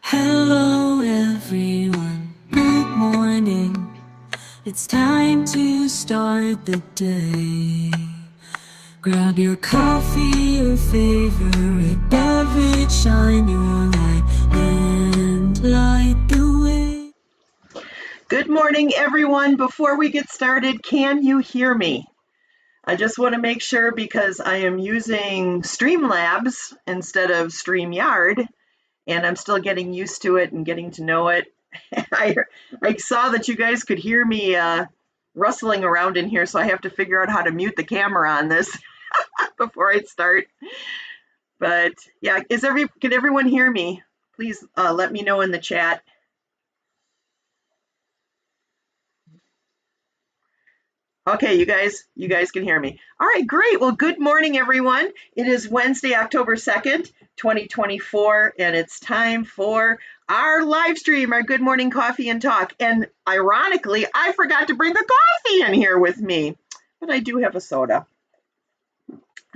Hello everyone, good morning. It's time to start the day. Grab your coffee, your favorite beverage, shine your light and light the way. Good morning, everyone. Before we get started, can you hear me? I just want to make sure because I am using Streamlabs instead of StreamYard, and I'm still getting used to it and getting to know it. I saw that you guys could hear me rustling around in here, so I have to figure out how to mute the camera on this before I start. But yeah, can everyone hear me? Please let me know in the chat. Okay, you guys can hear me. All right, great. Well, good morning, everyone. It is Wednesday, October 2nd, 2024, and it's time for our live stream, our Good Morning Coffee and Talk. And ironically, I forgot to bring a coffee in here with me, but I do have a soda.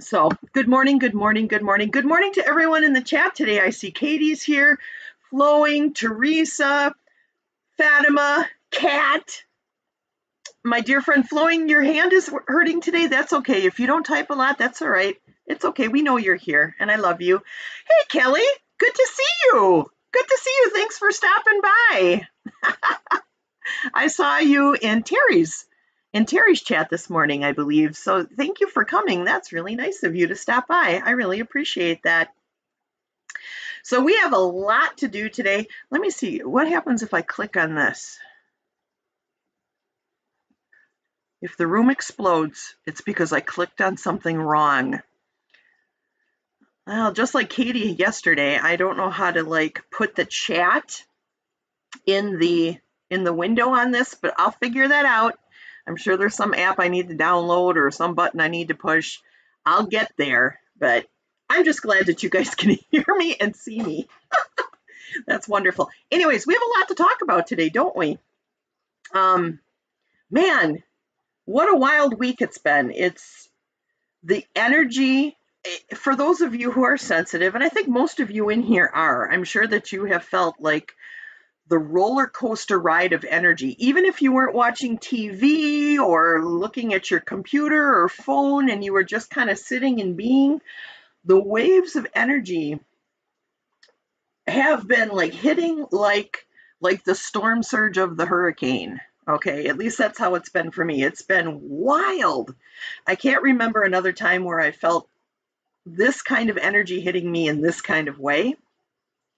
So good morning, good morning, good morning. Good morning to everyone in the chat today. I see Katie's here, Flowing, Teresa, Fatima, Kat. My dear friend Flowing, your hand is hurting today. That's okay. If you don't type a lot, that's all right. It's okay. We know you're here, and I love you. Hey, Kelly, good to see you. Good to see you. Thanks for stopping by. I saw you in Terry's chat this morning, I believe. So thank you for coming. That's really nice of you to stop by. I really appreciate that. So we have a lot to do today. Let me see. What happens if I click on this? If the room explodes, it's because I clicked on something wrong. Well, just like Katie yesterday, I don't know how to like put the chat in the window on this, but I'll figure that out. I'm sure there's some app I need to download or some button I need to push. I'll get there, but I'm just glad that you guys can hear me and see me. That's wonderful. Anyways, we have a lot to talk about today, don't we? Man, what a wild week it's been. It's the energy. For those of you who are sensitive, and I think most of you in here are, I'm sure that you have felt like the roller coaster ride of energy. Even if you weren't watching TV or looking at your computer or phone and you were just kind of sitting and being, the waves of energy have been like hitting like the storm surge of the hurricane. Okay, at least that's how it's been for me. It's been wild. I can't remember another time where I felt this kind of energy hitting me in this kind of way.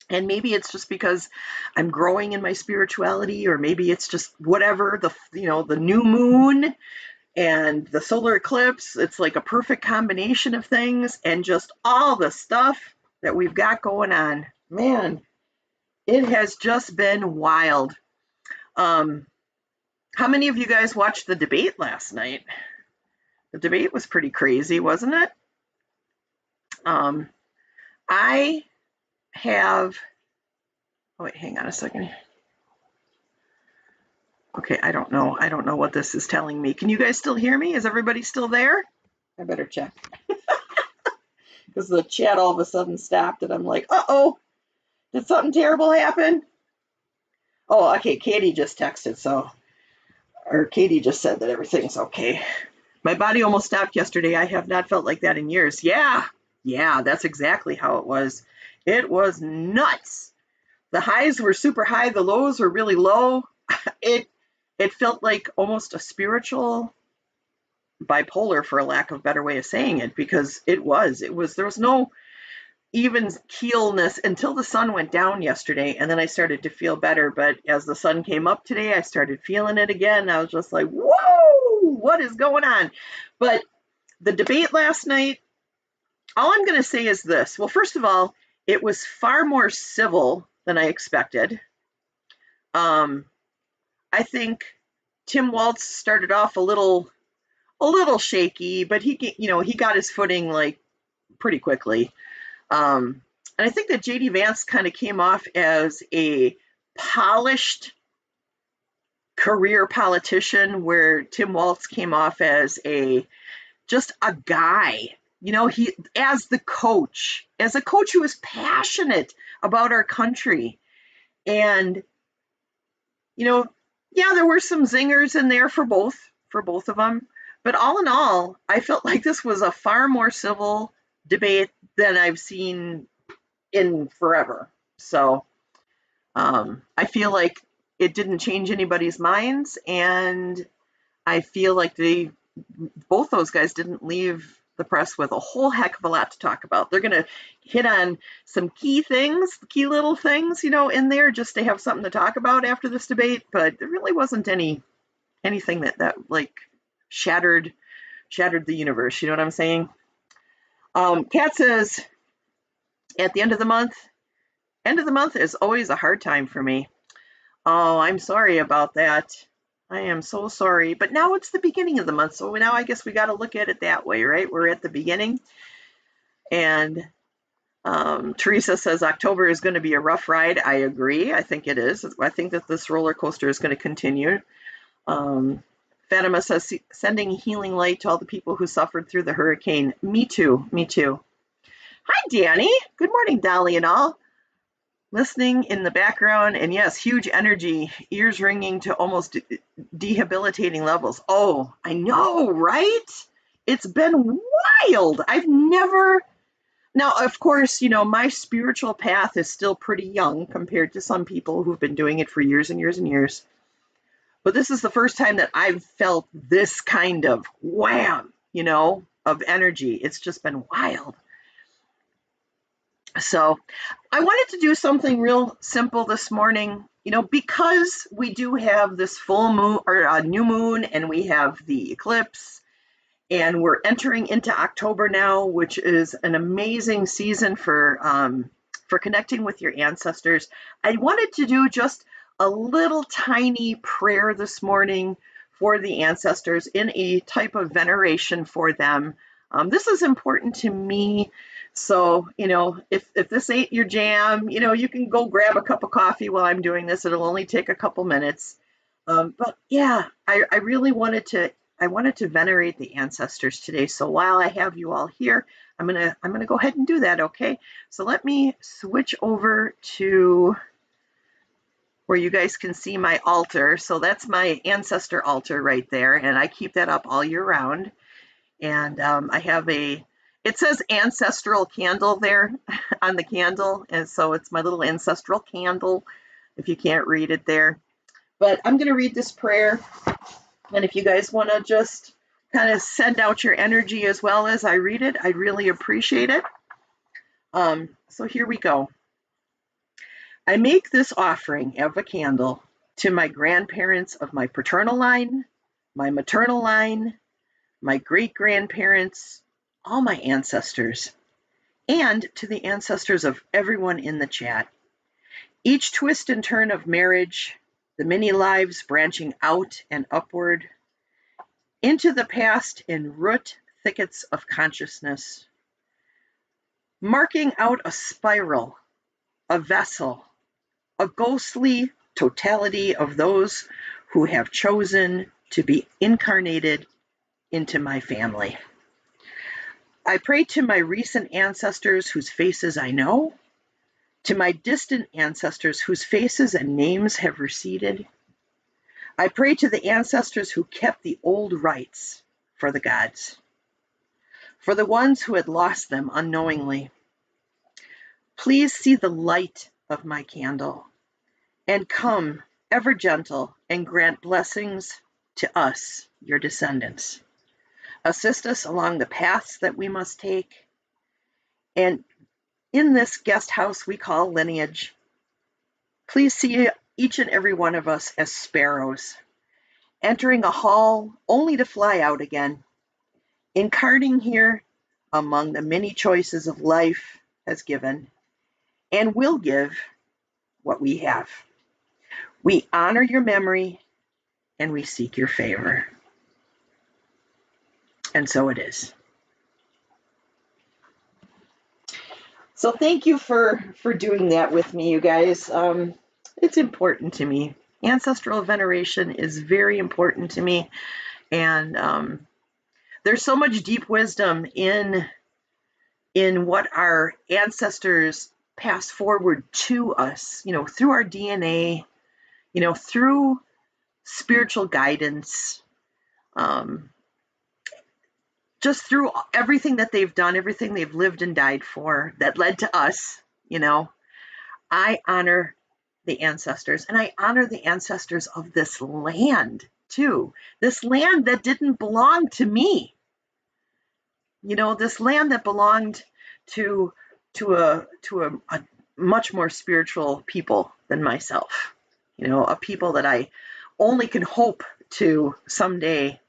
And maybe it's just because I'm growing in my spirituality, or maybe it's just whatever, the new moon and the solar eclipse. It's like a perfect combination of things, and just all the stuff that we've got going on. Man, it has just been wild. How many of you guys watched the debate last night? The debate was pretty crazy, wasn't it? I have, oh wait, hang on a second. Okay, I don't know what this is telling me. Can you guys still hear me? Is everybody still there? I better check. Because the chat all of a sudden stopped and I'm like, uh-oh, did something terrible happen? Oh, okay, Katie just texted, or Katie just said that everything's okay. My body almost stopped yesterday. I have not felt like that in years. Yeah, that's exactly how it was. It was nuts. The highs were super high, the lows were really low. It felt like almost a spiritual bipolar, for a lack of a better way of saying it, because there was no even keelness until the sun went down yesterday, and then I started to feel better. But as the sun came up today, I started feeling it again. I was just like, whoa, what is going on? But the debate last night, all I'm going to say is this. Well, first of all, it was far more civil than I expected. I think Tim Walz started off a little shaky, but he got his footing like pretty quickly. And I think that JD Vance kind of came off as a polished career politician, where Tim Walz came off as just a guy. He as a coach who was passionate about our country. And yeah, there were some zingers in there for both of them. But all in all, I felt like this was a far more civil debate than I've seen in forever. So I feel like it didn't change anybody's minds, and I feel like both those guys didn't leave the press with a whole heck of a lot to talk about. They're going to hit on some key little things, in there, just to have something to talk about after this debate. But there really wasn't anything that like shattered the universe. You know what I'm saying? Kat says, at the end of the month is always a hard time for me. Oh, I'm sorry about that. I am so sorry. But now it's the beginning of the month, so now I guess we got to look at it that way, right? We're at the beginning. And Teresa says October is going to be a rough ride. I agree. I think it is. I think that this roller coaster is going to continue. Fatima says, sending healing light to all the people who suffered through the hurricane. Me too. Hi, Danny. Good morning, Dolly and all. Listening in the background, and yes, huge energy, ears ringing to almost debilitating levels. Oh, I know, right? It's been wild. Now, of course, my spiritual path is still pretty young compared to some people who've been doing it for years and years and years. But this is the first time that I've felt this kind of wham, of energy. It's just been wild. So I wanted to do something real simple this morning. because we do have this full moon or new moon, and we have the eclipse, and we're entering into October now, which is an amazing season for connecting with your ancestors. I wanted to do just a little tiny prayer this morning for the ancestors in a type of veneration for them. This is important to me. So, if this ain't your jam, you can go grab a cup of coffee while I'm doing this. It'll only take a couple minutes. But yeah, I really wanted to venerate the ancestors today. So while I have you all here, I'm gonna go ahead and do that. Okay. So let me switch over to where you guys can see my altar. So that's my ancestor altar right there, and I keep that up all year round. And I have it says ancestral candle there on the candle, and so it's my little ancestral candle, if you can't read it there. But I'm going to read this prayer, and if you guys want to just kind of send out your energy as well as I read it, I'd really appreciate it. So here we go. I make this offering of a candle to my grandparents of my paternal line, my maternal line, my great-grandparents, all my ancestors, and to the ancestors of everyone in the chat. Each twist and turn of marriage, the many lives branching out and upward, into the past in root thickets of consciousness, marking out a spiral, a vessel, a ghostly totality of those who have chosen to be incarnated into my family. I pray to my recent ancestors whose faces I know, to my distant ancestors whose faces and names have receded. I pray to the ancestors who kept the old rites for the gods, for the ones who had lost them unknowingly. Please see the light of my candle and come, ever gentle, and grant blessings to us, your descendants. Assist us along the paths that we must take. And in this guest house we call lineage, please see each and every one of us as sparrows, entering a hall only to fly out again, incarnating here among the many choices of life has given and will give what we have. We honor your memory and we seek your favor. And so it is. So thank you for doing that with me, you guys. It's important to me. Ancestral veneration is very important to me. And there's so much deep wisdom in what our ancestors pass forward to us, through our DNA, through spiritual guidance, just through everything that they've done, everything they've lived and died for that led to us. I honor the ancestors, and I honor the ancestors of this land too. This land that didn't belong to me. This land that belonged to a much more spiritual people than myself. A people that I only can hope to someday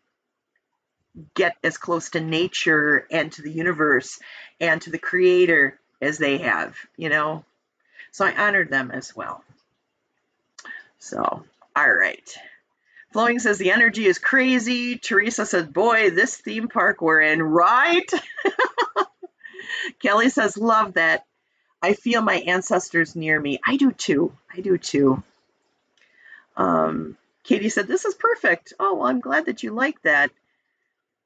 get as close to nature and to the universe and to the creator as they have, So I honored them as well. So, all right. Flowing says the energy is crazy. Teresa says, boy, this theme park we're in, right? Kelly says, love that. I feel my ancestors near me. I do too. Katie said, this is perfect. Oh, well, I'm glad that you like that.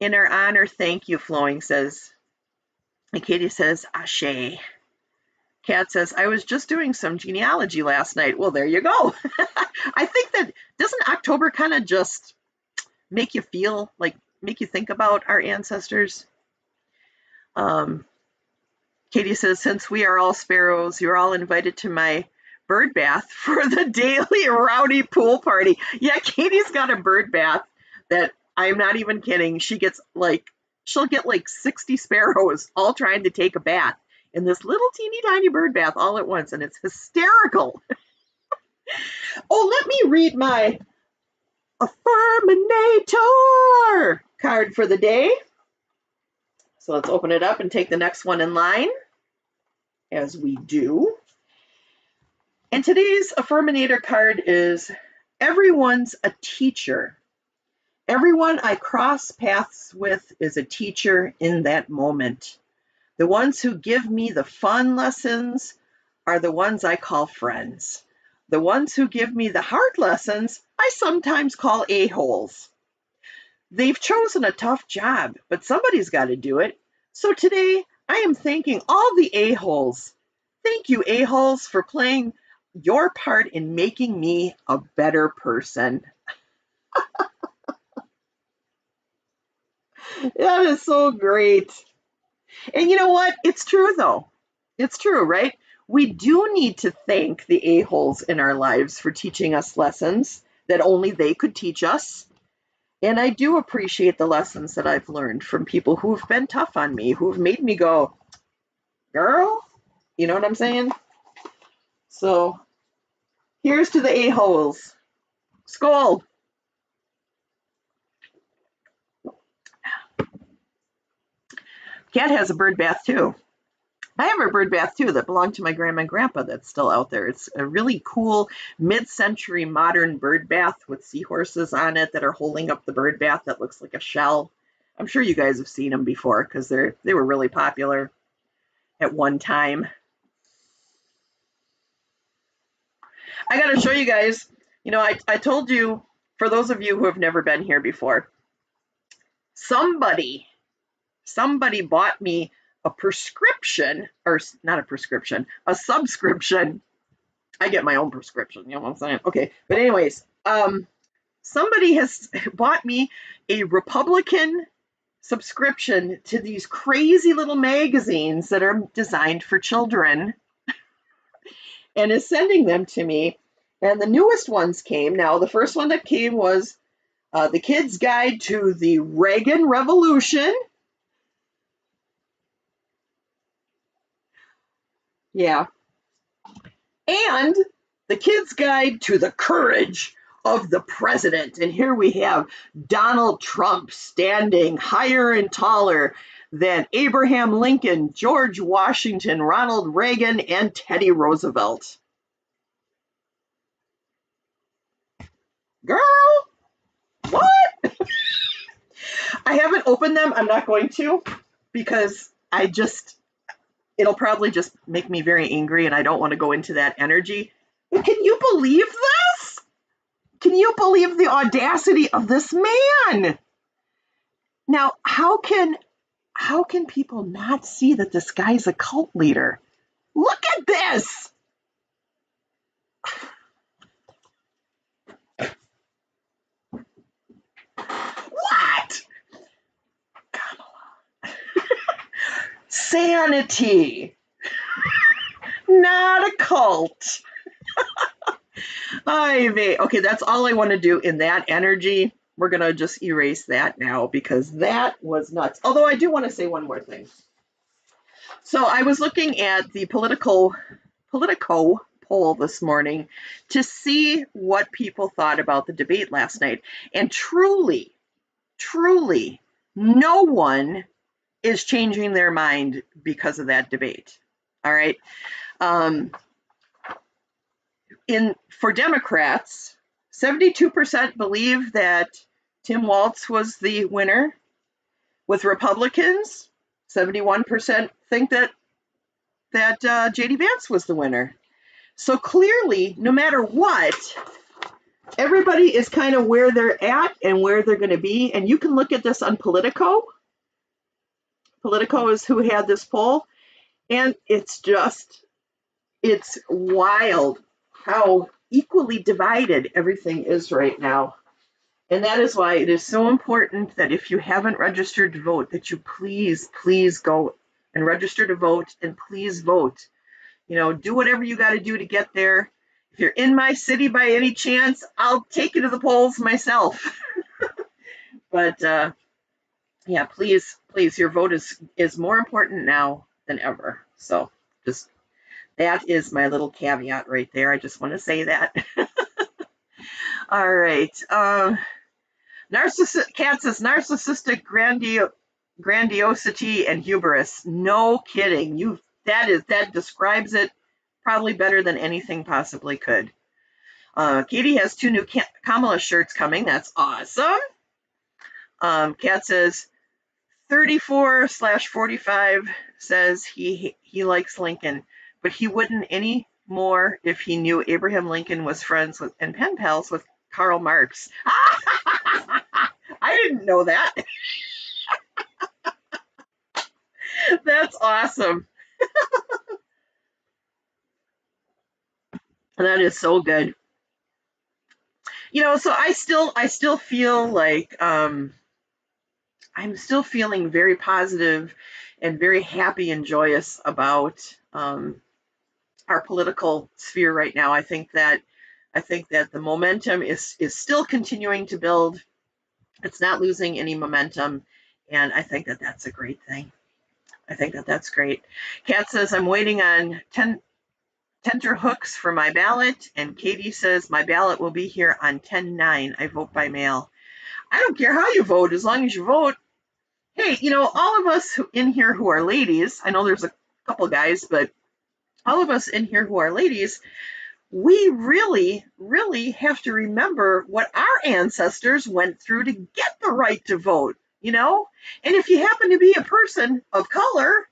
In our honor, thank you, Flowing says. And Katie says, Ashe. Kat says, I was just doing some genealogy last night. Well, there you go. I think that, doesn't October kind of just make you think about our ancestors? Katie says, since we are all sparrows, you're all invited to my bird bath for the daily rowdy pool party. Yeah, Katie's got a bird bath that I'm not even kidding. She'll get like 60 sparrows all trying to take a bath in this little teeny tiny bird bath all at once, and it's hysterical. Oh, let me read my Affirminator card for the day. So let's open it up and take the next one in line, as we do. And today's Affirminator card is everyone's a teacher. Everyone I cross paths with is a teacher in that moment. The ones who give me the fun lessons are the ones I call friends. The ones who give me the hard lessons, I sometimes call a-holes. They've chosen a tough job, but somebody's got to do it. So today, I am thanking all the a-holes. Thank you, a-holes, for playing your part in making me a better person. That is so great. And you know what? It's true, though. It's true, right? We do need to thank the a-holes in our lives for teaching us lessons that only they could teach us. And I do appreciate the lessons that I've learned from people who've been tough on me, who've made me go, girl, you know what I'm saying? So here's to the a-holes. Skål. Cat has a bird bath too. I have a bird bath too that belonged to my grandma and grandpa that's still out there. It's a really cool mid-century modern bird bath with seahorses on it that are holding up the bird bath that looks like a shell. I'm sure you guys have seen them before because they were really popular at one time. I got to show you guys, I told you, for those of you who have never been here before, somebody bought me a prescription, or not a prescription, a subscription. I get my own prescription, you know what I'm saying? Okay, but anyways, somebody has bought me a Republican subscription to these crazy little magazines that are designed for children and is sending them to me. And the newest ones came. Now, the first one that came was The Kid's Guide to the Reagan Revolution. Yeah. And The Kid's Guide to the Courage of the President. And here we have Donald Trump standing higher and taller than Abraham Lincoln, George Washington, Ronald Reagan, and Teddy Roosevelt. Girl, what? I haven't opened them. I'm not going to because it'll probably just make me very angry and I don't want to go into that energy. But can you believe this? Can you believe the audacity of this man? Now, how can people not see that this guy's a cult leader? Look at this. What? Sanity. Not a cult. Okay, that's all I want to do in that energy. We're going to just erase that now because that was nuts. Although I do want to say one more thing. So I was looking at the Politico poll this morning to see what people thought about the debate last night. And truly, no one is changing their mind because of that debate. All right. For Democrats, 72% believe that Tim Walz was the winner. With Republicans, 71% think that J.D. Vance was the winner. So clearly, no matter what, everybody is kind of where they're at and where they're going to be. And you can look at this on Politico. Politico is who had this poll. And it's wild how equally divided everything is right now. And that is why it is so important that if you haven't registered to vote, that you please go and register to vote and please vote. Do whatever you got to do to get there. If you're in my city by any chance, I'll take you to the polls myself. But yeah, please, your vote is more important now than ever. So just That is my little caveat right there. I just want to say that. All right. Cat says narcissistic grandiosity and hubris. No kidding. That describes it probably better than anything possibly could. Katie has 2 new Kamala shirts coming. That's awesome. Kat says 34/45 says he likes Lincoln, but he wouldn't any more if he knew Abraham Lincoln was friends with and pen pals with Karl Marx. I didn't know that. That's awesome. That is so good. So I still feel like I'm still feeling very positive and very happy and joyous about our political sphere right now. I think that the momentum is still continuing to build. It's not losing any momentum, and I think that that's a great thing. I think that that's great. Kat says I'm waiting on tenter hooks for my ballot, and Katie says my ballot will be here on 10/9. I vote by mail. I don't care how you vote, as long as you vote. Hey, all of us in here who are ladies, I know there's a couple guys, but all of us in here who are ladies, we really, really have to remember what our ancestors went through to get the right to vote, And if you happen to be a person of color,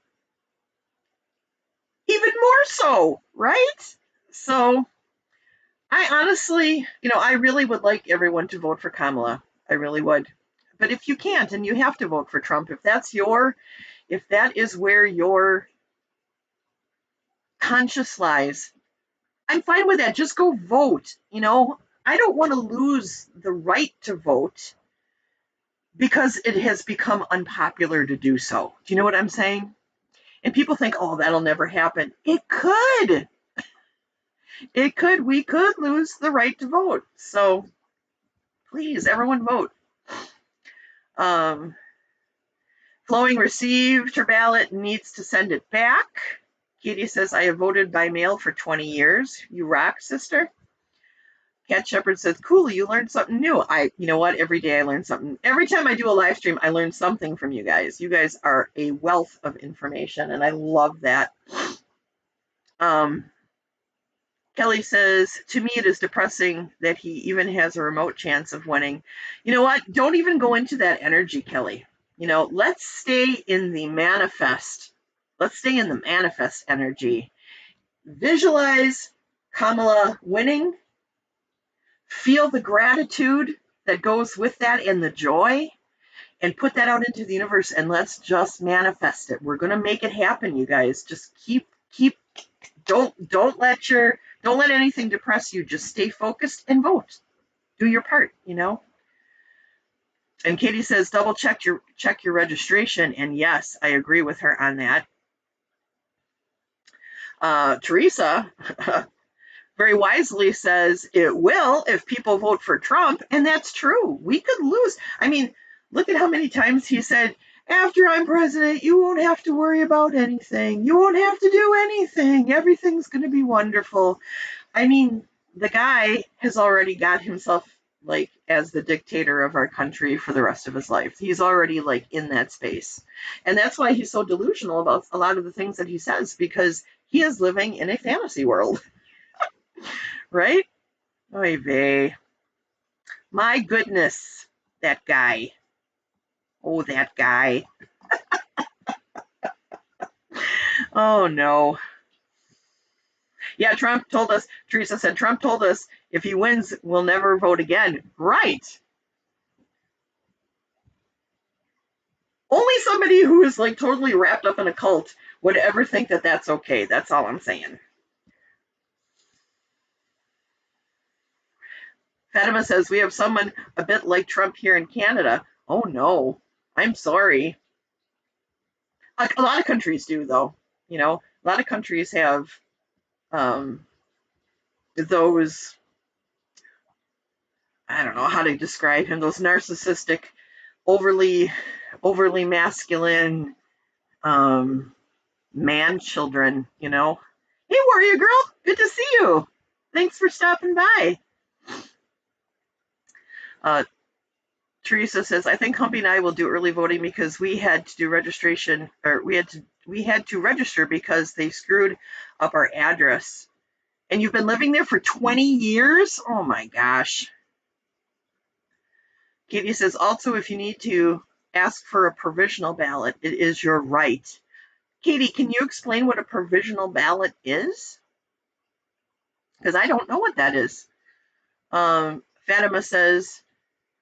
even more so, right? So I honestly, I really would like everyone to vote for Kamala. I really would. But if you can't and you have to vote for Trump, if that is where your conscience lies, I'm fine with that. Just go vote. I don't want to lose the right to vote because it has become unpopular to do so. Do you know what I'm saying? And people think, oh, that'll never happen. It could. It could. We could lose the right to vote. So please, everyone vote. Flowing received her ballot, needs to send it back. Katie says, I have voted by mail for 20 years. You rock, sister. Cat Shepherd says, cool, you learned something new. You know what? Every day I learn something. Every time I do a live stream, I learn something from you guys. You guys are a wealth of information, and I love that. Kelly says, to me, it is depressing that he even has a remote chance of winning. You know what? Don't even go into that energy, Kelly. Let's stay in the manifest. Let's stay in the manifest energy. Visualize Kamala winning. Feel the gratitude that goes with that and the joy, and put that out into the universe, and let's just manifest it. We're going to make it happen, you guys. Just keep don't let anything depress you. Just stay focused and vote. Do your part, And Katie says, double check your registration. And yes, I agree with her on that. Teresa very wisely says it will if people vote for Trump. And that's true. We could lose. I mean, look at how many times he said, after I'm president, you won't have to worry about anything. You won't have to do anything. Everything's going to be wonderful. I mean, the guy has already got himself as the dictator of our country for the rest of his life. He's already in that space. And that's why he's so delusional about a lot of the things that he says, because he is living in a fantasy world. Right? Oy vey. My goodness, that guy. Oh, that guy. Oh, no. Yeah, Teresa said, Trump told us if he wins, we'll never vote again. Right. Only somebody who is totally wrapped up in a cult would ever think that that's okay. That's all I'm saying. Fatima says, we have someone a bit like Trump here in Canada. Oh, no. I'm sorry. A lot of countries do, though. A lot of countries have those, I don't know how to describe him, those narcissistic, overly masculine man children, Hey, Warrior Girl, good to see you. Thanks for stopping by. Uh, Teresa says, I think Humpy and I will do early voting because we had to do registration, or we had to register because they screwed up our address. And you've been living there for 20 years? Oh my gosh. Katie says, also, if you need to ask for a provisional ballot, it is your right. Katie, can you explain what a provisional ballot is? Because I don't know what that is. Fatima says,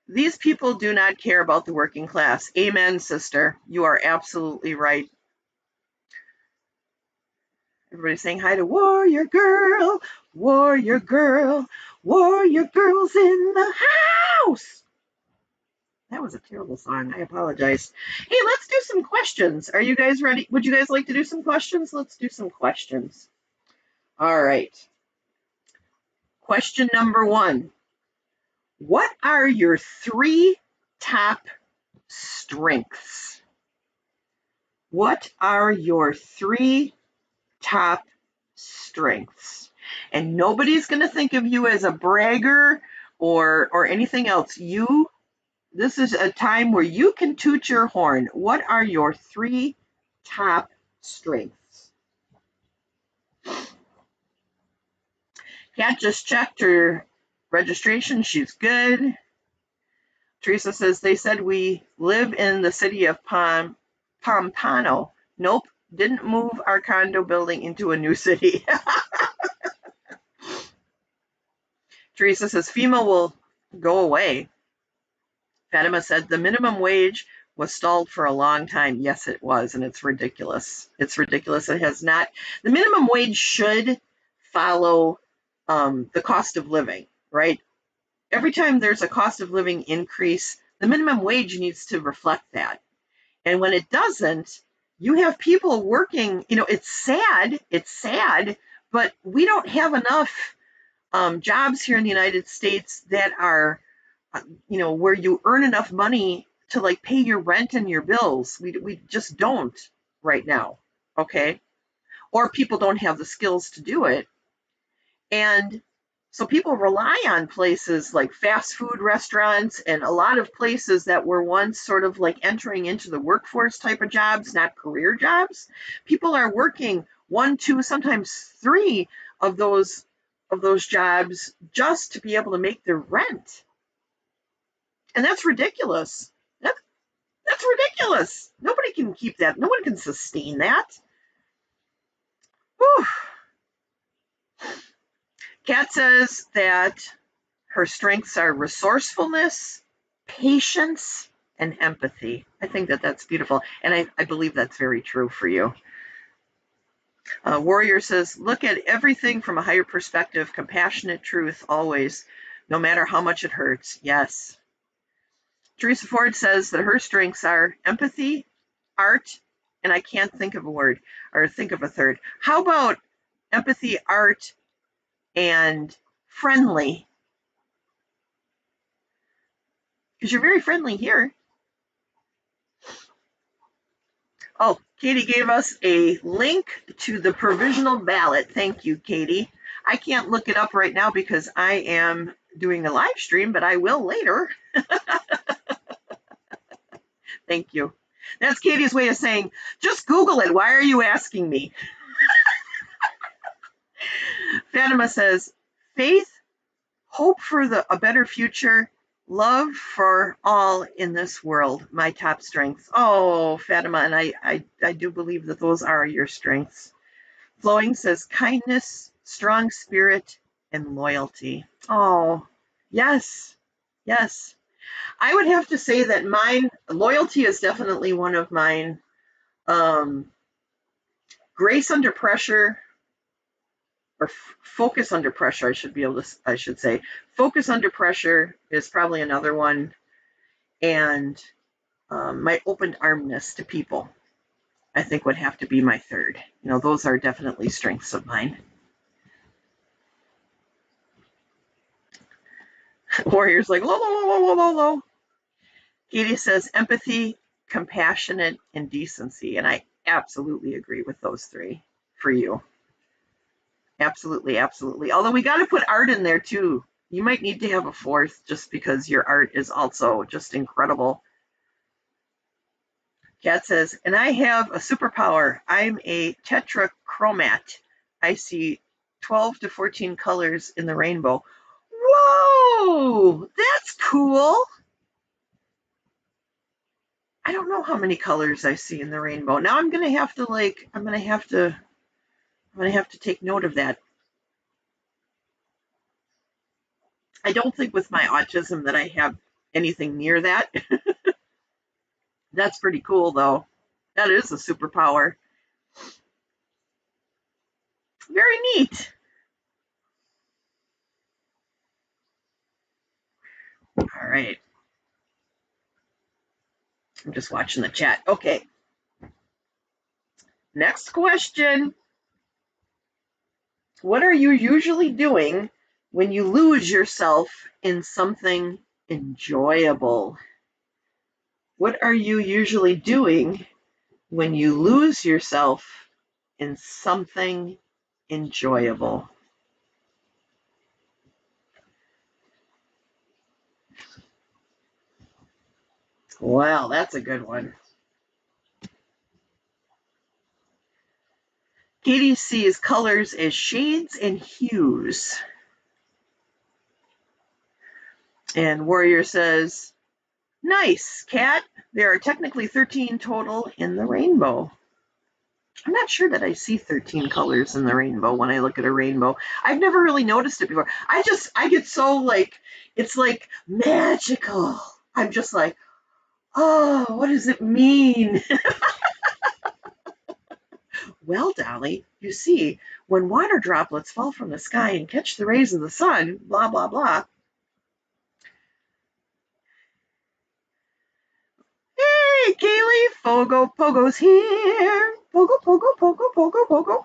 these people do not care about the working class. Amen, sister. You are absolutely right. Everybody's saying hi to Warrior Girl, Warrior Girl, Warrior Girl's in the house. That was a terrible song. I apologize. Hey, let's do some questions. Are you guys ready? Would you guys like to do some questions? Let's do some questions. All right. Question number 1. What are your 3 top strengths? What are your 3 top strengths? And nobody's going to think of you as a bragger or anything else. This is a time where you can toot your horn. What are your 3 top strengths? Kat just checked her registration. She's good. Teresa says, they said we live in the city of Pompano. Nope, didn't move our condo building into a new city. Teresa says, FEMA will go away. Fatima said, the minimum wage was stalled for a long time. Yes, it was, and it's ridiculous. It's ridiculous. It has not. The minimum wage should follow the cost of living, right? Every time there's a cost of living increase, the minimum wage needs to reflect that. And when it doesn't, you have people working, it's sad, but we don't have enough jobs here in the United States that are, where you earn enough money to like pay your rent and your bills. We just don't right now, okay? Or people don't have the skills to do it. And so people rely on places like fast food restaurants and a lot of places that were once sort of like entering into the workforce type of jobs, not career jobs. People are working 1, 2, sometimes 3 of those jobs just to be able to make their rent. And that's ridiculous. That's ridiculous. Nobody can keep that. No one can sustain that. Whew. Kat says that her strengths are resourcefulness, patience, and empathy. I think that that's beautiful. And I believe that's very true for you. Warrior says, look at everything from a higher perspective, compassionate truth always, no matter how much it hurts. Yes. Teresa Ford says that her strengths are empathy, art, and I can't think of a word or think of a third. How about empathy, art, and friendly? Because you're very friendly here. Oh, Katie gave us a link to the provisional ballot. Thank you, Katie. I can't look it up right now because I am doing a live stream, but I will later. Thank you. That's Katie's way of saying, just Google it. Why are you asking me? Fatima says, faith, hope for a better future, love for all in this world, my top strengths. Oh, Fatima, and I do believe that those are your strengths. Flowing says kindness, strong spirit, and loyalty. Oh, yes, yes. I would have to say that mine, loyalty is definitely one of mine. Grace under pressure, or focus under pressure, I should say. Focus under pressure is probably another one. And my open armness to people, I think, would have to be my third. Those are definitely strengths of mine. Warrior's like, low, low, low, low, low, low. Katie says empathy, compassionate, and decency. And I absolutely agree with those 3 for you. Absolutely, absolutely. Although we got to put art in there too. You might need to have a fourth just because your art is also just incredible. Kat says, and I have a superpower. I'm a tetrachromat. I see 12 to 14 colors in the rainbow. Whoa, that's cool. I don't know how many colors I see in the rainbow. Now I'm gonna have to take note of that. I don't think with my autism that I have anything near that. That's pretty cool though. That is a superpower. Very neat. All right. I'm just watching the chat. Okay. Next question. What are you usually doing when you lose yourself in something enjoyable? What are you usually doing when you lose yourself in something enjoyable? Well, that's a good one. Katie sees colors as shades and hues. And Warrior says, nice, Kat. There are technically 13 total in the rainbow. I'm not sure that I see 13 colors in the rainbow when I look at a rainbow. I've never really noticed it before. I get so like, it's like magical. I'm just like, oh, what does it mean? Well, Dolly, you see, when water droplets fall from the sky and catch the rays of the sun, blah, blah, blah. Hey, Kaylee, Fogo, Pogo's here. Pogo, Pogo, Pogo, Pogo, Pogo.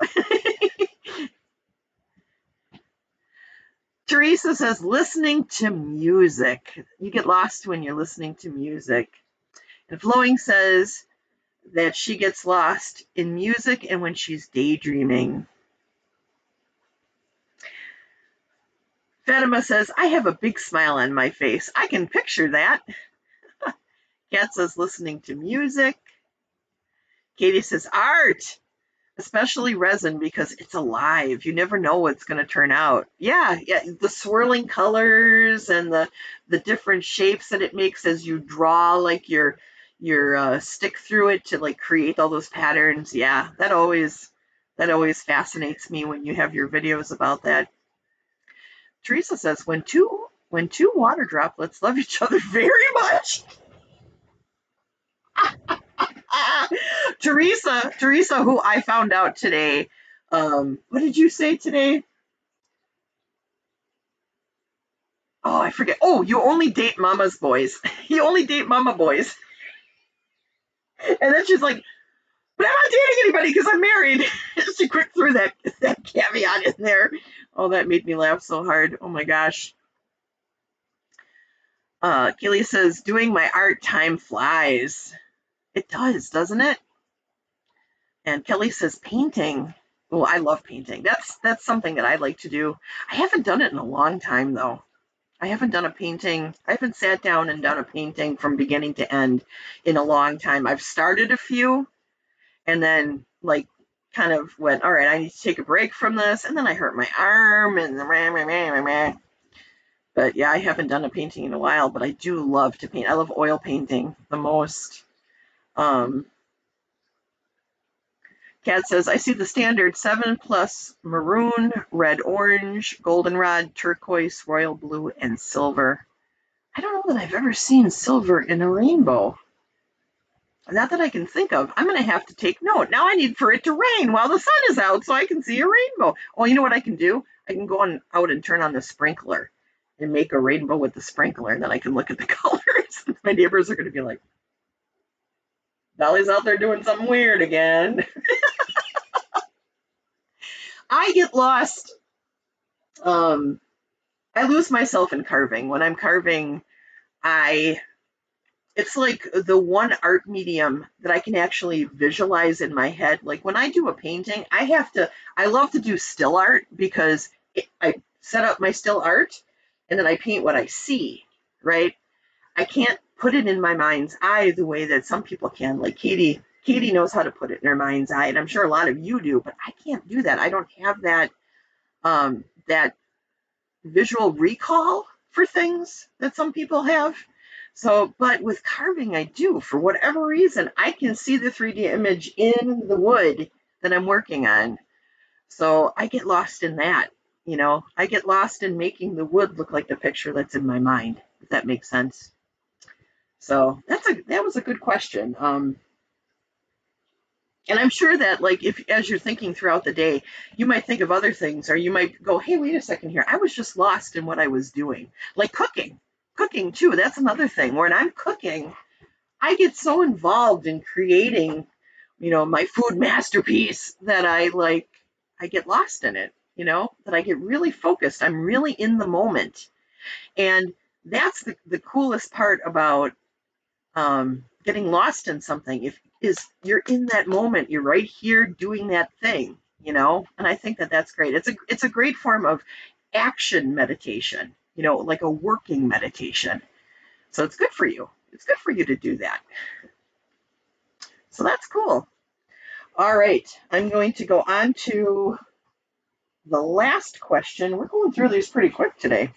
Teresa says, listening to music. You get lost when you're listening to music. And Flowing says that she gets lost in music and when she's daydreaming. Fatima says, I have a big smile on my face. I can picture that. Kat says, listening to music. Katie says, art, especially resin because it's alive. You never know what's going to turn out. Yeah, the swirling colors and the different shapes that it makes as you draw like your stick through it to like create all those patterns. Yeah, that always fascinates me when you have your videos about that. Teresa says, when two water droplets love each other very much. Teresa, who I found out today. What did you say today? Oh, I forget. Oh, you only date mama's boys. You only date mama boys. And then she's like, but I'm not dating anybody because I'm married. She quick threw that caveat in there. Oh, that made me laugh so hard. Oh my gosh. Keely says, doing my art, time flies. It does, doesn't it? And Kelly says, painting. Well, I love painting. That's something that I like to do. I haven't done it in a long time, though. I haven't done a painting. I haven't sat down and done a painting from beginning to end in a long time. I've started a few and then like kind of went, all right, I need to take a break from this. And then I hurt my arm and but yeah, I haven't done a painting in a while, but I do love to paint. I love oil painting the most. Kat says, I see the standard 7 plus maroon, red, orange, goldenrod, turquoise, royal blue, and silver. I don't know that I've ever seen silver in a rainbow. Not that I can think of. I'm going to have to take note. Now I need for it to rain while the sun is out so I can see a rainbow. Oh, you know what I can do? I can go out and turn on the sprinkler and make a rainbow with the sprinkler, and then I can look at the colors. My neighbors are going to be like, Dolly's out there doing something weird again. I get lost. I lose myself in carving. When I'm carving, it's like the one art medium that I can actually visualize in my head. Like when I do a painting, I love to do still art because I set up my still art and then I paint what I see, right? I can't put it in my mind's eye the way that some people can. Like Katie knows how to put it in her mind's eye, and I'm sure a lot of you do, but I can't do that. I don't have that visual recall for things that some people have. So, but with carving, I do. For whatever reason, I can see the 3D image in the wood that I'm working on. So I get lost in that. I get lost in making the wood look like the picture that's in my mind, if that makes sense. So that was a good question. And I'm sure that, like, if as you're thinking throughout the day, you might think of other things, or you might go, "Hey, wait a second here. I was just lost in what I was doing." Like cooking too. That's another thing. When I'm cooking, I get so involved in creating, my food masterpiece that I get lost in it. That I get really focused. I'm really in the moment, and that's the coolest part about getting lost in something. If is you're in that moment, you're right here doing that thing, and I think that that's great. It's a great form of action meditation, like a working meditation. So it's good for you. It's good for you to do that. So that's cool. All right, I'm going to go on to the last question. We're going through these pretty quick today.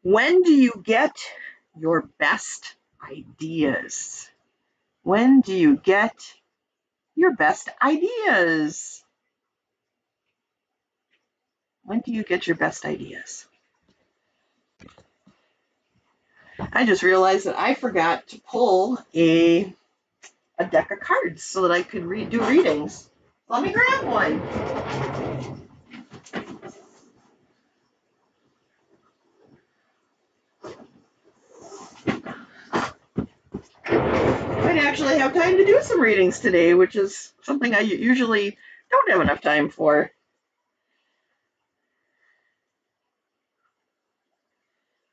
When do you get your best ideas? When do you get your best ideas? When do you get your best ideas? I just realized that I forgot to pull a deck of cards so that I could do readings. Let me grab one. Might actually have time to do some readings today, which is something I usually don't have enough time for.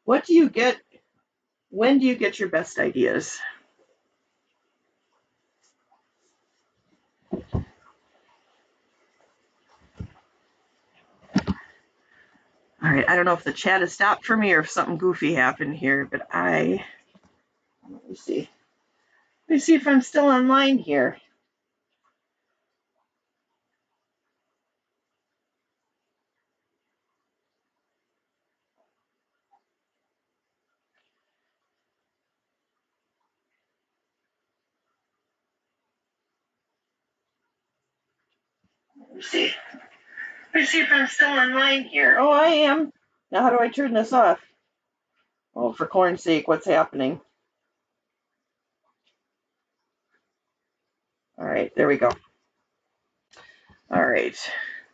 What do you get? When do you get your best ideas? All right, I don't know if the chat has stopped for me or if something goofy happened here, but let me see. Let me see if I'm still online here. Let me see. Let me see if I'm still online here. Oh, I am. Now, how do I turn this off? Oh, for corn's sake, what's happening? All right, there we go. All right.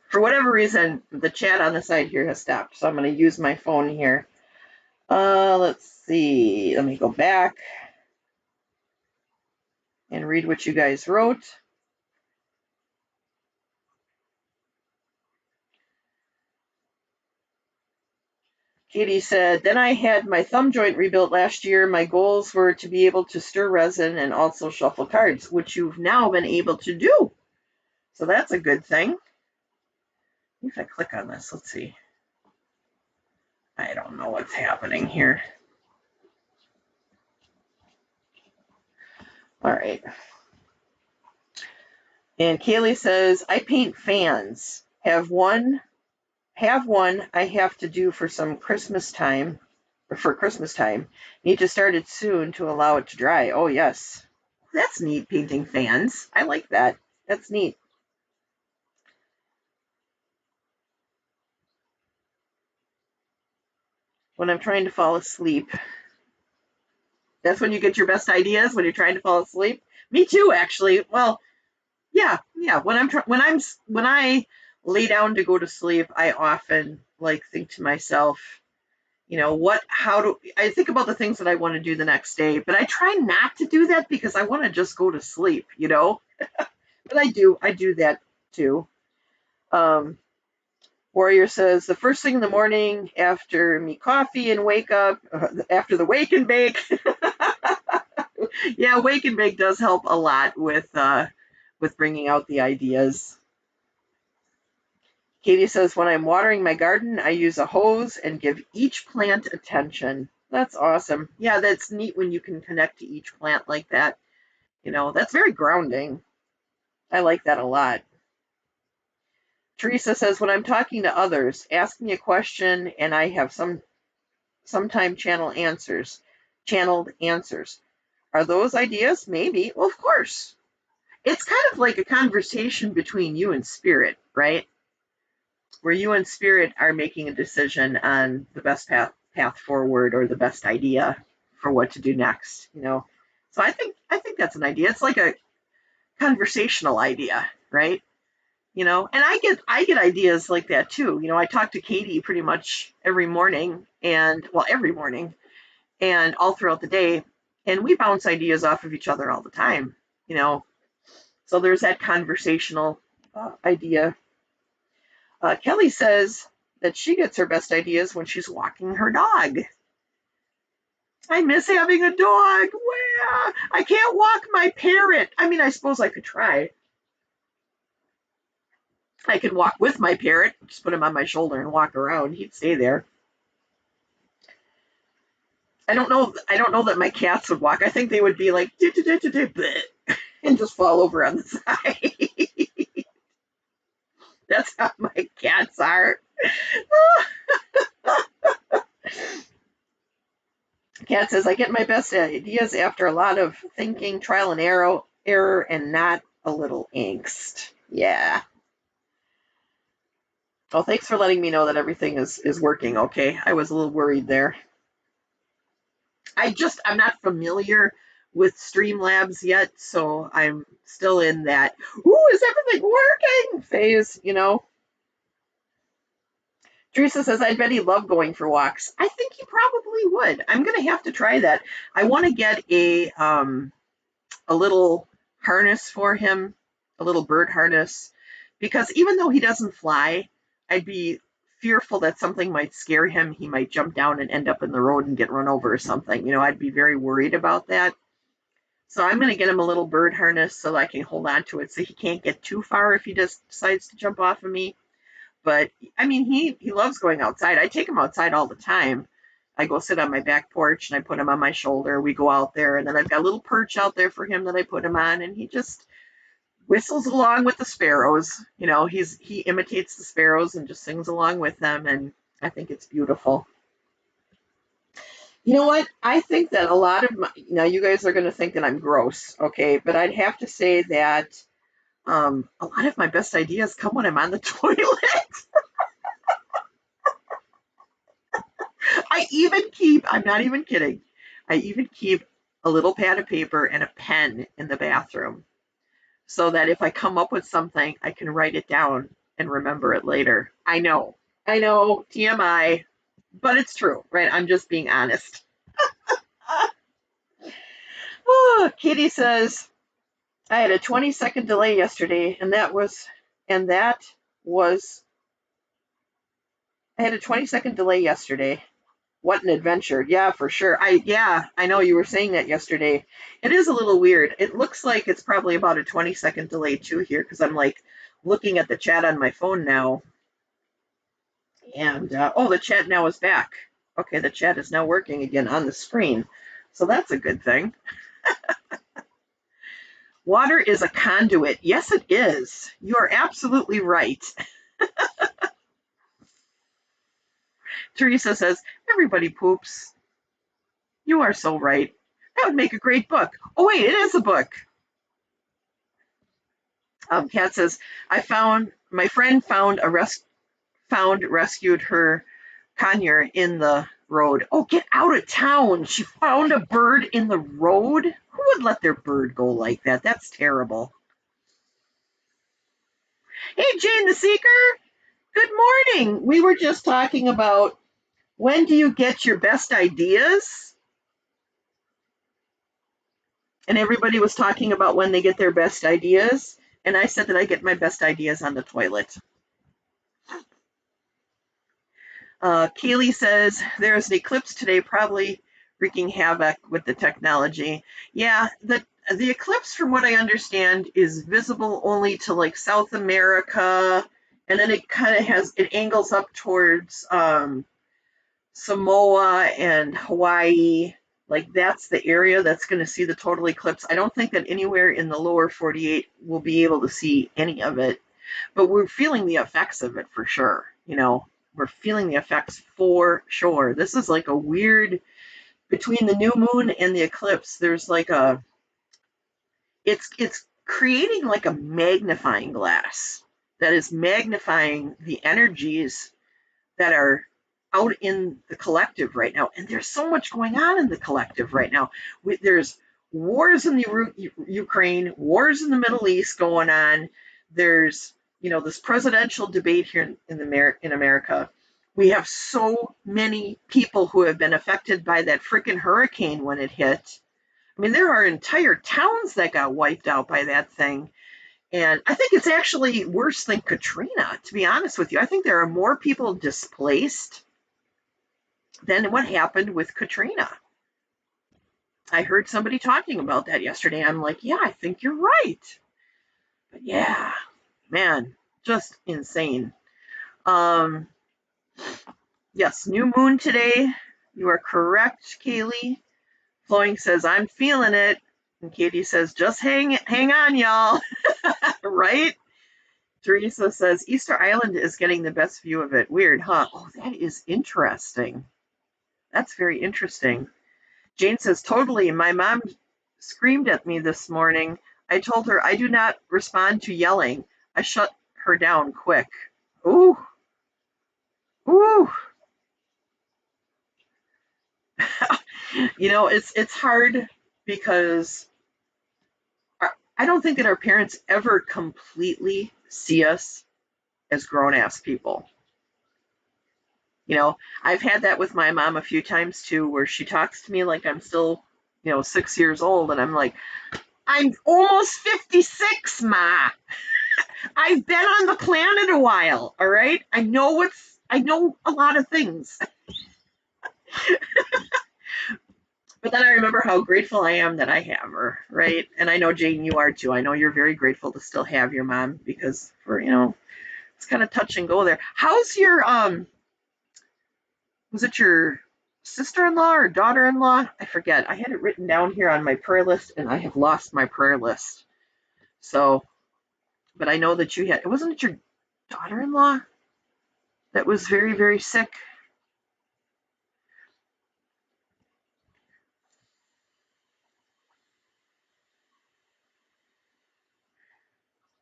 For whatever reason, the chat on the side here has stopped, so I'm going to use my phone here. Let's see. Let me go back and read what you guys wrote. Katie said, then I had my thumb joint rebuilt last year. My goals were to be able to stir resin and also shuffle cards, which you've now been able to do. So that's a good thing. If I click on this, let's see. I don't know what's happening here. All right. And Kaylee says, I paint fans. Have one I have to do for some Christmas time, or for Christmas time. Need to start it soon to allow it to dry. Oh, yes. That's neat, painting fans. I like that. That's neat. When I'm trying to fall asleep. That's when you get your best ideas, when you're trying to fall asleep. Me too, actually. Well, yeah. When I lay down to go to sleep, I often think to myself, I think about the things that I want to do the next day, but I try not to do that because I want to just go to sleep, but I do that too. Warrior says, the first thing in the morning after me coffee and wake up, after the wake and bake. Yeah, wake and bake does help a lot with bringing out the ideas. Katie says, when I'm watering my garden, I use a hose and give each plant attention. That's awesome. Yeah, that's neat when you can connect to each plant like that. That's very grounding. I like that a lot. Teresa says, when I'm talking to others, ask me a question and I have sometime channeled answers. Are those ideas? Maybe. Well, of course. It's kind of like a conversation between you and spirit, right? Where you and spirit are making a decision on the best path forward or the best idea for what to do next. So I think that's an idea. It's like a conversational idea, right? And I get ideas like that too. I talk to Katie pretty much every morning, and well, every morning and all throughout the day, and we bounce ideas off of each other all the time. you know so there's that conversational idea. Kelly says that she gets her best ideas when she's walking her dog. I miss having a dog. Well, I can't walk my parrot. I mean, I suppose I could try. I could walk with my parrot, just put him on my shoulder and walk around. He'd stay there. I don't know. I don't know that my cats would walk. I think they would be like and just fall over on the side. That's how my cats are. Cat says, I get my best ideas after a lot of thinking, trial and error, and not a little angst. Yeah. Well, thanks for letting me know that everything is working okay. I was a little worried there. I'm not familiar with Streamlabs yet, so I'm still in that, ooh, is everything working phase. Teresa says, I bet he loved going for walks. I think he probably would. I'm going to have to try that. I want to get a little harness for him, a little bird harness, because even though he doesn't fly, I'd be fearful that something might scare him. He might jump down and end up in the road and get run over or something. I'd be very worried about that. So I'm going to get him a little bird harness so that I can hold on to it so he can't get too far if he just decides to jump off of me. But I mean, he loves going outside. I take him outside all the time. I go sit on my back porch and I put him on my shoulder. We go out there, and then I've got a little perch out there for him that I put him on, and he just whistles along with the sparrows. He imitates the sparrows and just sings along with them, and I think it's beautiful. You know what? I think that a lot of now you guys are going to think that I'm gross, okay? But I'd have to say that a lot of my best ideas come when I'm on the toilet. I'm not even kidding. I even keep a little pad of paper and a pen in the bathroom so that if I come up with something, I can write it down and remember it later. I know, TMI, but it's true, right? I'm just being honest. Oh, Kitty says, I had a 20-second delay yesterday, and that was, I had a 20-second delay yesterday. What an adventure. Yeah, for sure. I know you were saying that yesterday. It is a little weird. It looks like it's probably about a 20-second delay too here, because I'm like looking at the chat on my phone now. And the chat now is back. Okay, the chat is now working again on the screen. So that's a good thing. Water is a conduit. Yes, it is. You are absolutely right. Teresa says, everybody poops. You are so right. That would make a great book. Oh, wait, it is a book. Kat says, my friend rescued her conure in the road. Oh, get out of town. She found a bird in the road? Who would let their bird go like that? That's terrible. Hey, Jane the Seeker. Good morning. We were just talking about when do you get your best ideas? And everybody was talking about when they get their best ideas. And I said that I get my best ideas on the toilet. Kaylee says there's an eclipse today, probably wreaking havoc with the technology. Yeah, the eclipse, from what I understand, is visible only to like South America, and then it angles up towards Samoa and Hawaii. Like that's the area that's going to see the total eclipse. I don't think that anywhere in the lower 48 will be able to see any of it, but we're feeling the effects of it for sure. We're feeling the effects for sure. This is like a weird, between the new moon and the eclipse, there's like it's creating like a magnifying glass that is magnifying the energies that are out in the collective right now. And there's so much going on in the collective right now. There's wars in the Ukraine, wars in the Middle East going on. There's this presidential debate here in America. We have so many people who have been affected by that freaking hurricane when it hit. I mean, there are entire towns that got wiped out by that thing. And I think it's actually worse than Katrina, to be honest with you. I think there are more people displaced than what happened with Katrina. I heard somebody talking about that yesterday. I'm like, yeah, I think you're right. But yeah, man, just insane. Yes, new moon today. You are correct, Kaylee. Flowing says, I'm feeling it. And Katie says, just hang on, y'all. Right? Teresa says, Easter Island is getting the best view of it. Weird, huh? Oh, that is interesting. That's very interesting. Jane says, totally. My mom screamed at me this morning. I told her I do not respond to yelling. I shut her down quick. Ooh. Ooh. It's hard because I don't think that our parents ever completely see us as grown-ass people. I've had that with my mom a few times too, where she talks to me like I'm still, 6 years old, and I'm like, I'm almost 56, Ma. I've been on the planet a while, all right? I know a lot of things. But then I remember how grateful I am that I have her, right? And I know, Jane, you are too. I know you're very grateful to still have your mom because it's kind of touch and go there. How's your, was it your sister-in-law or daughter-in-law? I forget. I had it written down here on my prayer list and I have lost my prayer list. So, but I know that wasn't it your daughter-in-law that was very, very sick?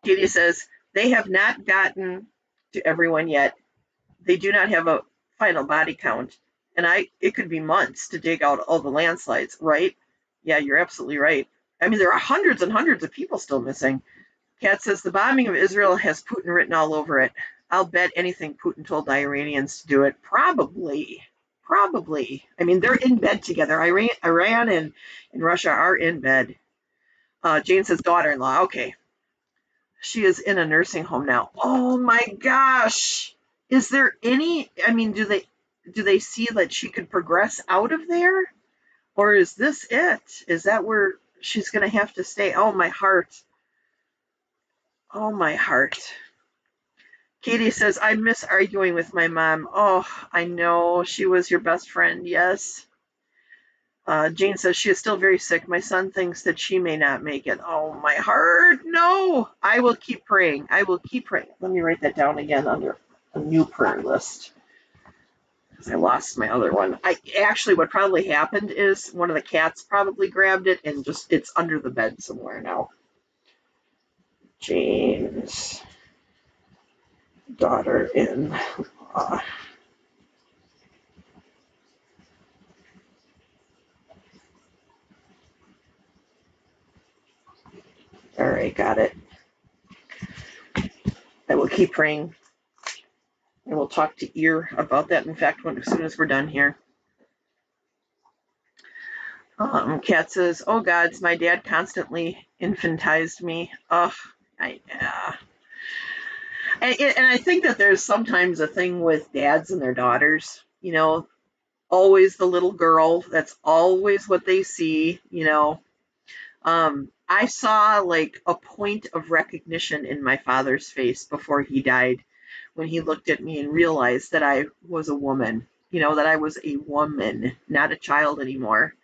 Katie says, they have not gotten to everyone yet. They do not have a final body count. And it could be months to dig out all the landslides, right? Yeah, you're absolutely right. I mean, there are hundreds and hundreds of people still missing. Kat says, the bombing of Israel has Putin written all over it. I'll bet anything Putin told the Iranians to do it. Probably. I mean, they're in bed together. Iran and Russia are in bed. Jane says, daughter-in-law. Okay. She is in a nursing home now. Oh my gosh. Is there any, I mean, do they see that she could progress out of there? Or is this it? Is that where she's going to have to stay? Oh, my heart. Oh, my heart. Katie says, I miss arguing with my mom. Oh, I know. She was your best friend. Yes. Jane says, she is still very sick. My son thinks that she may not make it. Oh, my heart. No. I will keep praying. Let me write that down again under a new prayer list. Because I lost my other one. What probably happened is one of the cats probably grabbed it and it's under the bed somewhere now. Jane's daughter-in-law. All right, got it. I will keep praying. And we'll talk to Ear about that, in fact, as soon as we're done here. Kat says, oh, gods, my dad constantly infantized me. Ugh, And I think that there's sometimes a thing with dads and their daughters, always the little girl. That's always what they see, I saw like a point of recognition in my father's face before he died when he looked at me and realized that I was a woman, that I was a woman, not a child anymore,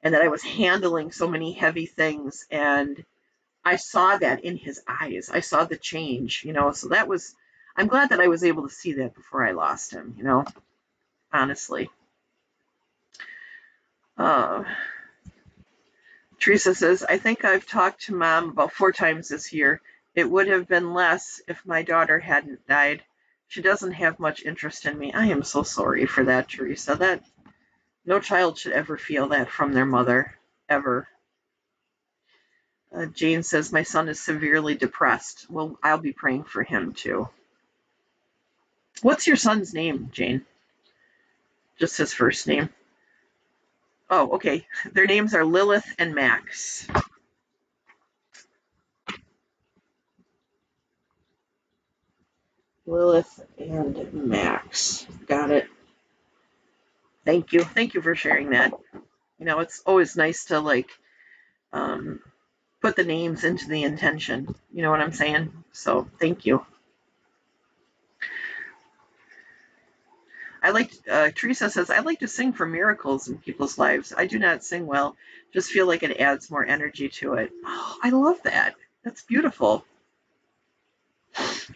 and that I was handling so many heavy things. And I saw that in his eyes. I saw the change, so I'm glad that I was able to see that before I lost him, honestly. Uh, Teresa says, I think I've talked to Mom about 4 times this year. It would have been less if my daughter hadn't died. She doesn't have much interest in me. I am so sorry for that, Teresa. That no child should ever feel that from their mother, ever. Jane says, my son is severely depressed. Well, I'll be praying for him too. What's your son's name, Jane? Just his first name. Oh, okay. Their names are Lilith and Max. Lilith and Max. Got it. Thank you. Thank you for sharing that. It's always nice to put the names into the intention. You know what I'm saying? So thank you. Teresa says, I like to sing for miracles in people's lives. I do not sing well, just feel like it adds more energy to it. Oh, I love that. That's beautiful.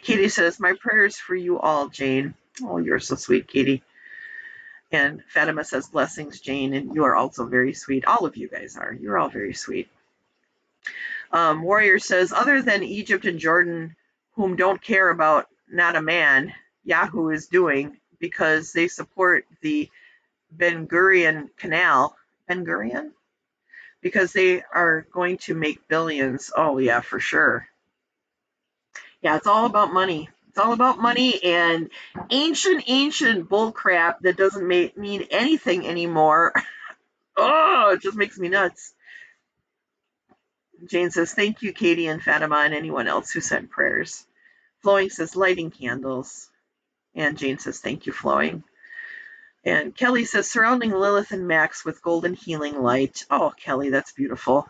Katie says, my prayers for you all, Jane. Oh, you're so sweet, Katie. And Fatima says, blessings, Jane, and you are also very sweet. All of you guys are. You're all very sweet. Warrior says, other than Egypt and Jordan, whom don't care about not a man, Yahoo is doing because they support the Ben Gurion Canal. Ben Gurion? Because they are going to make billions. Oh, yeah, for sure. Yeah, it's all about money. It's all about money and ancient bull crap that doesn't mean anything anymore. Oh, it just makes me nuts. Jane says, thank you, Katie and Fatima, and anyone else who sent prayers. Flowing says, lighting candles. And Jane says, thank you, Flowing. And Kelly says, surrounding Lilith and Max with golden healing light. Oh, Kelly, that's beautiful.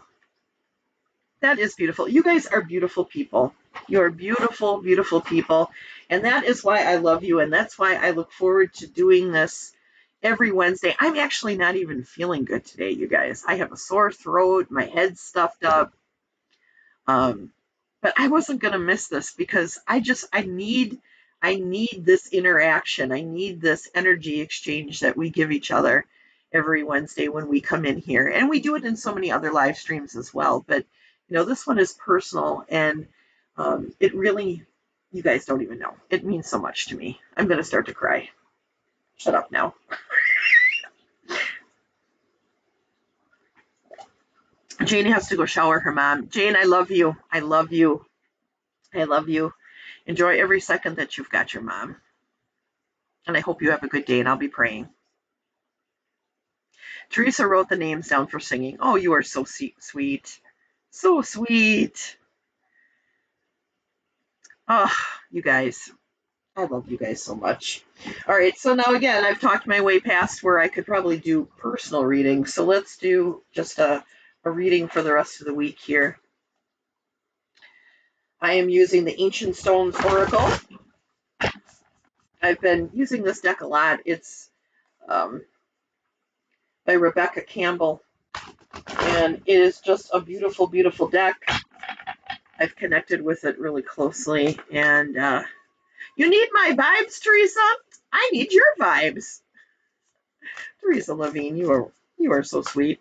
That is beautiful. You guys are beautiful people. You're beautiful, beautiful people. And that is why I love you. And that's why I look forward to doing this every Wednesday. I'm actually not even feeling good today, you guys. I have a sore throat. My head's stuffed up. But I wasn't going to miss this because I need this interaction. I need this energy exchange that we give each other every Wednesday when we come in here. And we do it in so many other live streams as well. But, this one is personal and it really, you guys don't even know. It means so much to me. I'm going to start to cry. Shut up now. Jane has to go shower her mom. Jane, I love you. I love you. I love you. Enjoy every second that you've got your mom. And I hope you have a good day, and I'll be praying. Teresa wrote the names down for singing. Oh, you are so sweet. So sweet. Oh, you guys. I love you guys so much. All right, so now again, I've talked my way past where I could probably do personal reading. So let's do just a reading for the rest of the week here. I am using the Ancient Stones Oracle. I've been using this deck a lot. It's by Rebecca Campbell. And it is just a beautiful, beautiful deck. I've connected with it really closely. And you need my vibes, Teresa? I need your vibes. Teresa Levine, you are so sweet.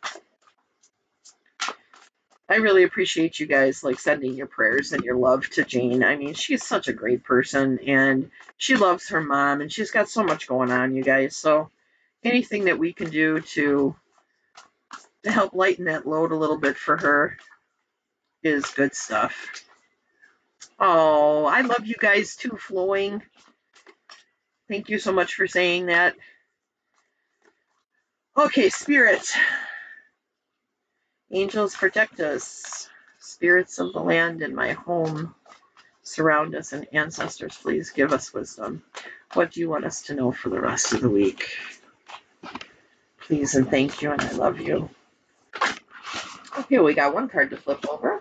I really appreciate you guys sending your prayers and your love to Jane. I mean, she's such a great person and she loves her mom and she's got so much going on, you guys. So anything that we can do to help lighten that load a little bit for her is good stuff. Oh, I love you guys too, Flowing. Thank you so much for saying that. Okay, spirits. Angels protect us. Spirits of the land and my home. surround us, and ancestors, please give us wisdom. What do you want us to know for the rest of the week? Please and thank you, and I love you. Okay, we got one card to flip over.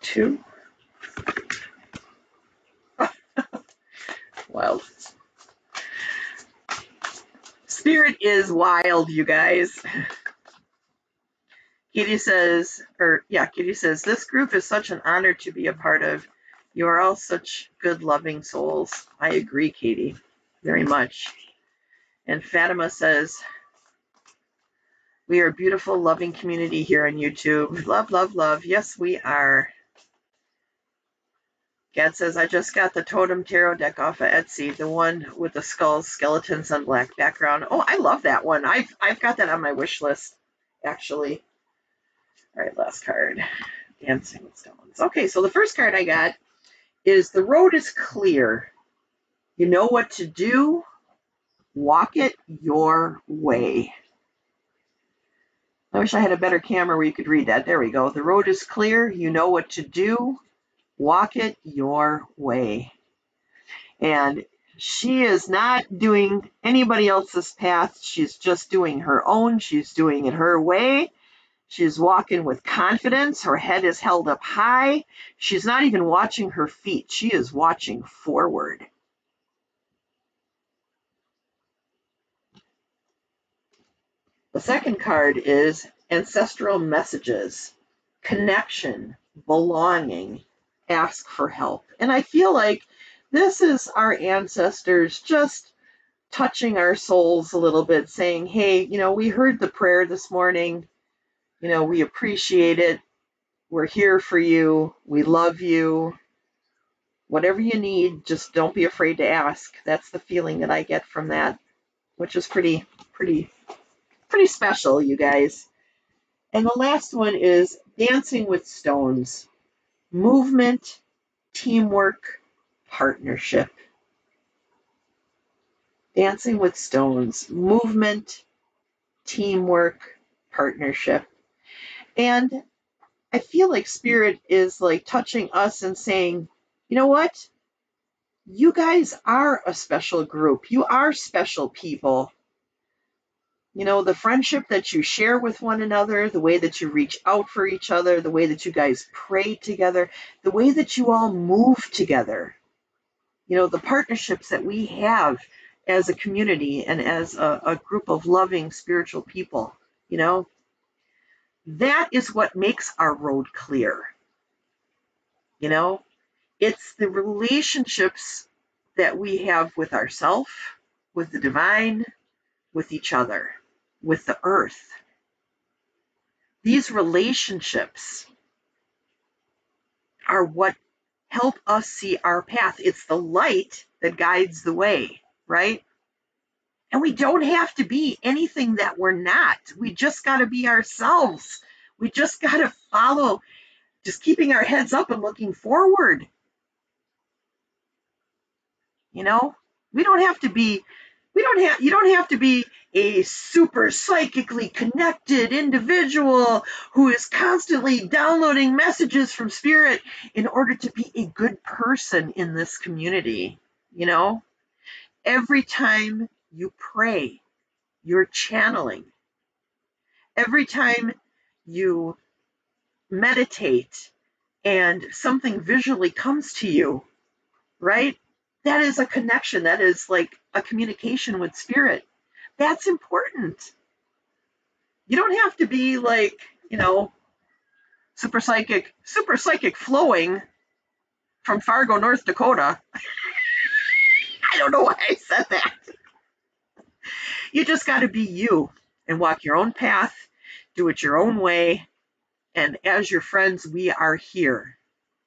Two. Wild. Spirit is wild, you guys. Kitty says, this group is such an honor to be a part of. You are all such good, loving souls. I agree, Katie, very much. And Fatima says, we are a beautiful, loving community here on YouTube. Love, love, love. Yes, we are. Gad says, I just got the Totem Tarot deck off of Etsy, the one with the skulls, skeletons, and black background. Oh, I love that one. I've got that on my wish list, actually. All right, last card. Dancing with Stones. Okay, so the first card I got is the road is clear. You know what to do. Walk it your way. I wish I had a better camera where you could read that. There we go. The road is clear. You know what to do. Walk it your way. And she is not doing anybody else's path. She's just doing her own. She's doing it her way. She's walking with confidence. Her head is held up high. She's not even watching her feet. She is watching forward. The second card is ancestral messages, connection, belonging, ask for help. And I feel like this is our ancestors just touching our souls a little bit, saying, hey, we heard the prayer this morning. We appreciate it. We're here for you. We love you. Whatever you need, just don't be afraid to ask. That's the feeling that I get from that, which is pretty special, you guys. And the last one is dancing with stones, movement, teamwork, partnership. Dancing with stones, movement, teamwork, partnership. And I feel like Spirit is like touching us and saying, you know what? You guys are a special group. You are special people. The friendship that you share with one another, the way that you reach out for each other, the way that you guys pray together, the way that you all move together, the partnerships that we have as a community and as a group of loving spiritual people, that is what makes our road clear. It's the relationships that we have with ourselves, with the divine, with each other, with the earth. These relationships are what help us see our path. It's the light that guides the way, right? And we don't have to be anything that we're not. We just got to be ourselves. We just got to follow, just keeping our heads up and looking forward. We don't have to be you don't have to be a super psychically connected individual who is constantly downloading messages from Spirit in order to be a good person in this community. Every time you pray, you're channeling. Every time you meditate and something visually comes to you, right? That is a connection. That is like a communication with Spirit. That's important. You don't have to be like, super psychic flowing from Fargo, North Dakota. I don't know why I said that. You just got to be you and walk your own path, do it your own way. And as your friends, we are here.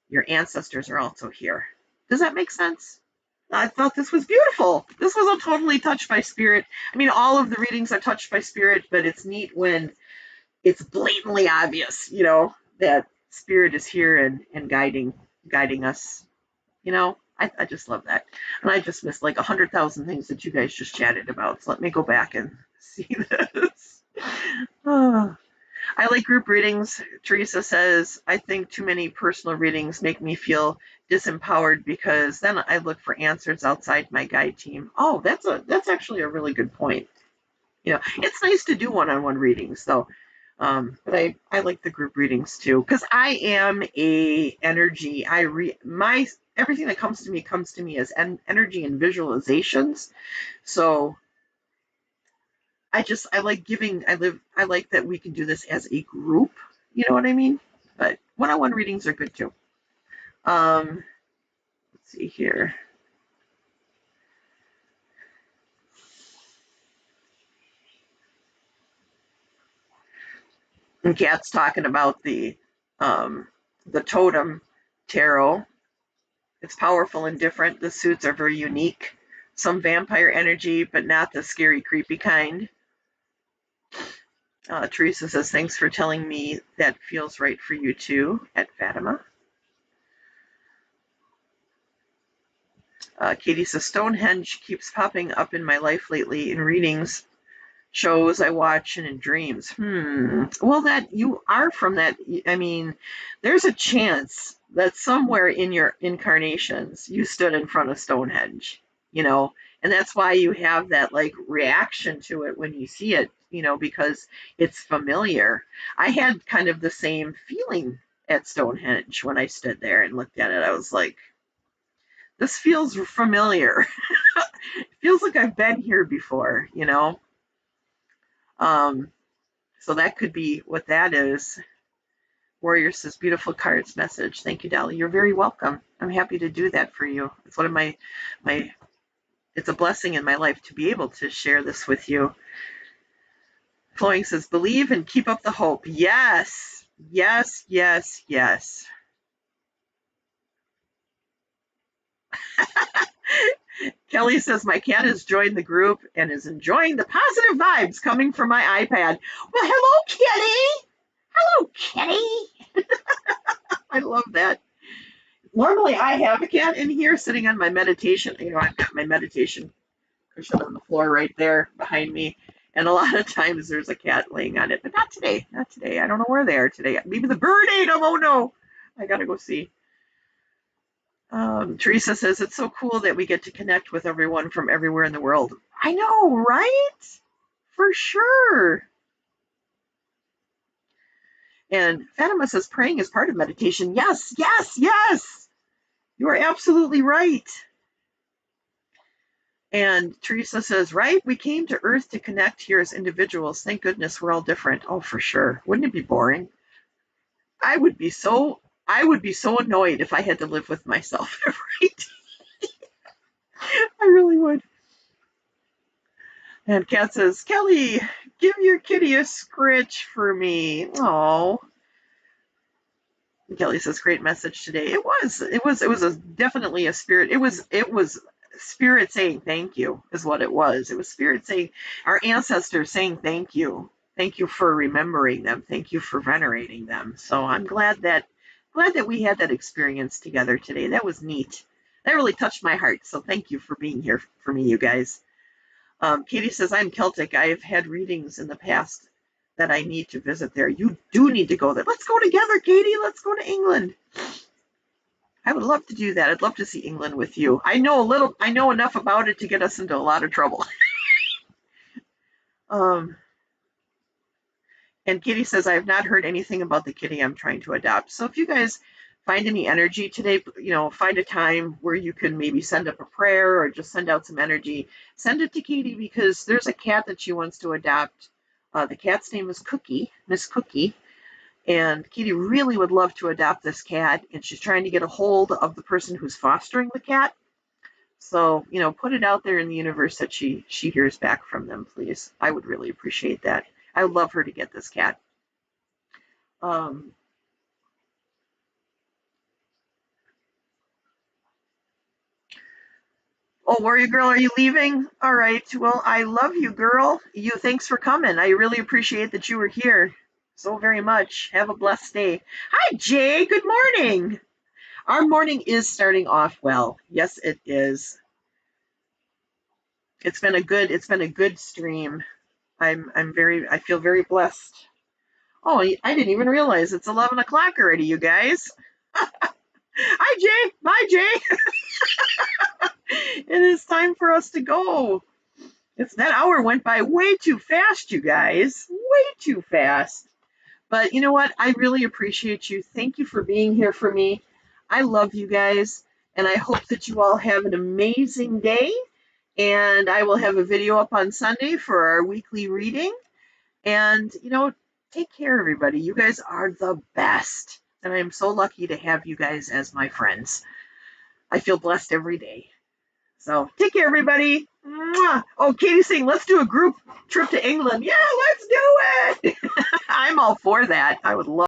Your ancestors are also here. Does that make sense? I thought this was beautiful. This was a totally touched by Spirit. I mean, all of the readings are touched by Spirit, but it's neat when it's blatantly obvious, that Spirit is here and guiding us. I just love that. And I just missed like 100,000 things that you guys just chatted about. So let me go back and see this. Oh, I like group readings. Teresa says, I think too many personal readings make me feel disempowered because then I look for answers outside my guide team. Oh, that's actually a really good point. It's nice to do one-on-one readings though. But I like the group readings too because I am a energy. My everything that comes to me as energy and visualizations. So I like giving. I like that we can do this as a group. You know what I mean? But one-on-one readings are good too. Let's see here. And Kat's talking about the totem tarot. It's powerful and different. The suits are very unique. Some vampire energy, but not the scary, creepy kind. Teresa says, thanks for telling me that feels right for you too, at Fatima. Katie says, Stonehenge keeps popping up in my life lately in readings, shows I watch, and in dreams. Well, that you are from that. I mean, there's a chance that somewhere in your incarnations you stood in front of Stonehenge, and that's why you have that like reaction to it when you see it, because it's familiar. I had kind of the same feeling at Stonehenge when I stood there and looked at it. I was like, this feels familiar. It feels like I've been here before. So that could be what that is. Warrior says, beautiful cards message. Thank you, Dali. You're very welcome. I'm happy to do that for you. It's one of my it's a blessing in my life to be able to share this with you. Flowing says, believe and keep up the hope. Yes, yes, yes, yes. Kelly says, my cat has joined the group and is enjoying the positive vibes coming from my iPad. Well, hello, Kitty. Hello, Kitty. I love that. Normally, I have a cat in here sitting on my meditation. I've got my meditation cushion on the floor right there behind me. And a lot of times there's a cat laying on it, but not today. Not today. I don't know where they are today. Maybe the bird ate them. Oh, no. I got to go see. Teresa says, it's so cool that we get to connect with everyone from everywhere in the world. I know, right? For sure. And Fatima says, praying is part of meditation. Yes, yes, yes. You are absolutely right. And Teresa says, right, we came to Earth to connect here as individuals. Thank goodness we're all different. Oh, for sure. Wouldn't it be boring? I would be so annoyed if I had to live with myself every day. I really would. And Kat says, Kelly, give your kitty a scritch for me. Oh. Kelly says, great message today. It was definitely a spirit. It was spirit saying thank you is what it was. It was spirit saying, our ancestors saying thank you. Thank you for remembering them. Thank you for venerating them. So I'm glad that we had that experience together today. That was neat. That really touched my heart. So thank you for being here for me, you guys. Katie says, I'm Celtic. I have had readings in the past that I need to visit there. You do need to go there. Let's go together, Katie. Let's go to England. I would love to do that. I'd love to see England with you. I know enough about it to get us into a lot of trouble. And Katie says, I have not heard anything about the kitty I'm trying to adopt. So if you guys find any energy today, find a time where you can maybe send up a prayer or just send out some energy. Send it to Katie because there's a cat that she wants to adopt. The cat's name is Cookie, Miss Cookie. And Katie really would love to adopt this cat, and she's trying to get a hold of the person who's fostering the cat. So, put it out there in the universe that she hears back from them, please. I would really appreciate that. I would love her to get this cat. Oh, Warrior Girl, are you leaving? All right. Well, I love you, girl. Thanks for coming. I really appreciate that you were here so very much. Have a blessed day. Hi, Jay. Good morning. Our morning is starting off well. Yes, it is. It's been a good stream. I feel very blessed. Oh, I didn't even realize it's 11 o'clock already, you guys. Hi, Jay. Bye, Jay. It is time for us to go. That hour went by way too fast, you guys. Way too fast. But you know what? I really appreciate you. Thank you for being here for me. I love you guys, and I hope that you all have an amazing day. And I will have a video up on Sunday for our weekly reading. And, take care, everybody. You guys are the best. And I am so lucky to have you guys as my friends. I feel blessed every day. So take care, everybody. Mwah. Oh, Katie's saying, let's do a group trip to England. Yeah, let's do it. I'm all for that. I would love